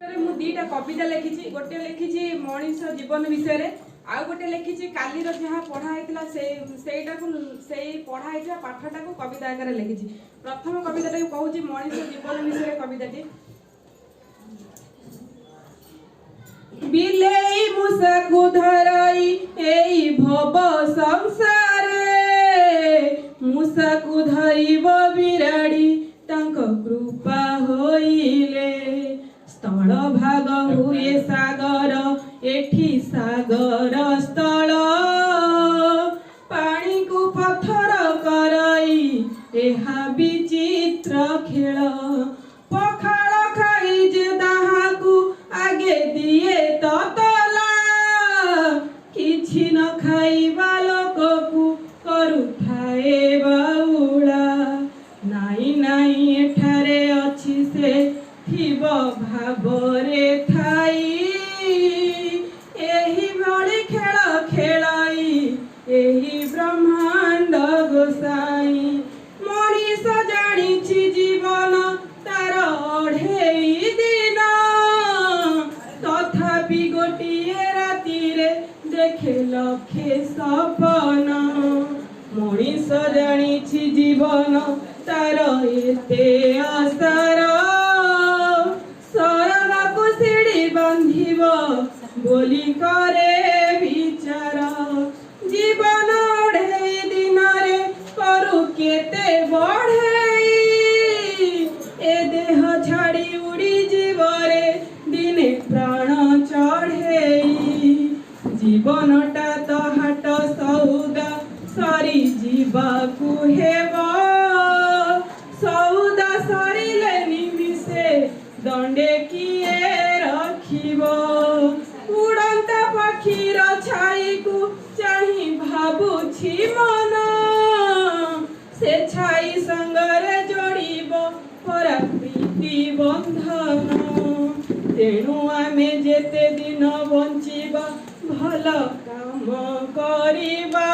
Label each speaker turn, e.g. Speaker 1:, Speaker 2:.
Speaker 1: ମୁଁ ଦୁଇଟା କବିତା ଲେଖିଛି। ଗୋଟେ ଲେଖିଛି ମଣିଷ ଜୀବନ ବିଷୟରେ, ଆଉ ଗୋଟେ ଲେଖିଛି କାଲିର ଯାହା ପଢ଼ା ହେଇଥିଲା ସେଇଟାକୁ ସେଇ ପଢ଼ା ହେଇଥିବା ପାଠଟାକୁ କବିତା ଆକାରରେ ଲେଖିଛି। ପ୍ରଥମ କବିତାଟାକୁ କହୁଛି ମଣିଷ ଜୀବନ ବିଷୟରେ କବିତାଟି। ବିଲେଇ ମୂଷାକୁ ଧରାଇ ଏଇ ଭବ ସଂସାରେ, ମୂଷାକୁ ଧରିବ ବିରାଡ଼ି ତାଙ୍କ କୃପା ହୋଇଲେ। ସ୍ଥଳ ଭାଗ ହୁଏ ସାଗର, ଏଠି ସାଗର ସ୍ଥଳ, ପାଣିକୁ ପଥର କରାଇ ଏହା ବିଚିତ୍ର ଖେଳ। ପଖାଳ ଖାଇ ଯେ ତାହାକୁ ଆଗେ ଦିଏ ତତଲା, କିଛି ନ ଖାଇବା ଲୋକକୁ କରୁଥାଏ ବାଉଳା। ନାଇଁ ନାଇଁ ଏଠାରେ ଅଛି ସେ ଥିବ ଭାବରେ ଥାଇ, ଏହିଭଳି ଖେଳ ଖେଳାଇ ଏହି ବ୍ରହ୍ମାଣ୍ଡ ଗୋସାଇଁ। ମଣିଷ ଜାଣିଛି ଜୀବନ ତାର ଅଢ଼େଇ ଦିନ, ତଥାପି ଗୋଟିଏ ରାତିରେ ଦେଖେ ଲକ୍ଷେ ସପନ। ମଣିଷ ଜାଣିଛି ଜୀବନ ତାର ଏତେ ଆଶାର, ସରଗକୁ ସିଡ଼ି ବାନ୍ଧିବ ବୋଲି କରେ ବିଚାର। ଜୀବନ ଅଢ଼େଇ ଦିନରେ କରୁ କେତେ ବଢ଼େଇ, ଏ ଦେହ ଛାଡ଼ି ଉଡ଼ିଯିବରେ ଦିନେ ପ୍ରାଣ ଚଢ଼େଇ। ଜୀବନଟା ତ ହାଟ ସଉଦା ସରି ଯିବାକୁ ହେବ, ସଉଦା ସରିଲେ ନିମିଷେ ଦଣ୍ଡେ କିଏ ରଖିବ। ଉଡ଼ନ୍ତା ପକ୍ଷୀର ଛାଇକୁ ଚାହିଁ ଭାବୁଛି ମନ, ସେ ଛାଇ ସାଙ୍ଗରେ ଯୋଡ଼ିବ ପରା ପ୍ରୀତି ବନ୍ଧନ। ତେଣୁ ଆମେ ଯେତେ ଦିନ ବଞ୍ଚିବା ଭଲ କାମ କରିବା।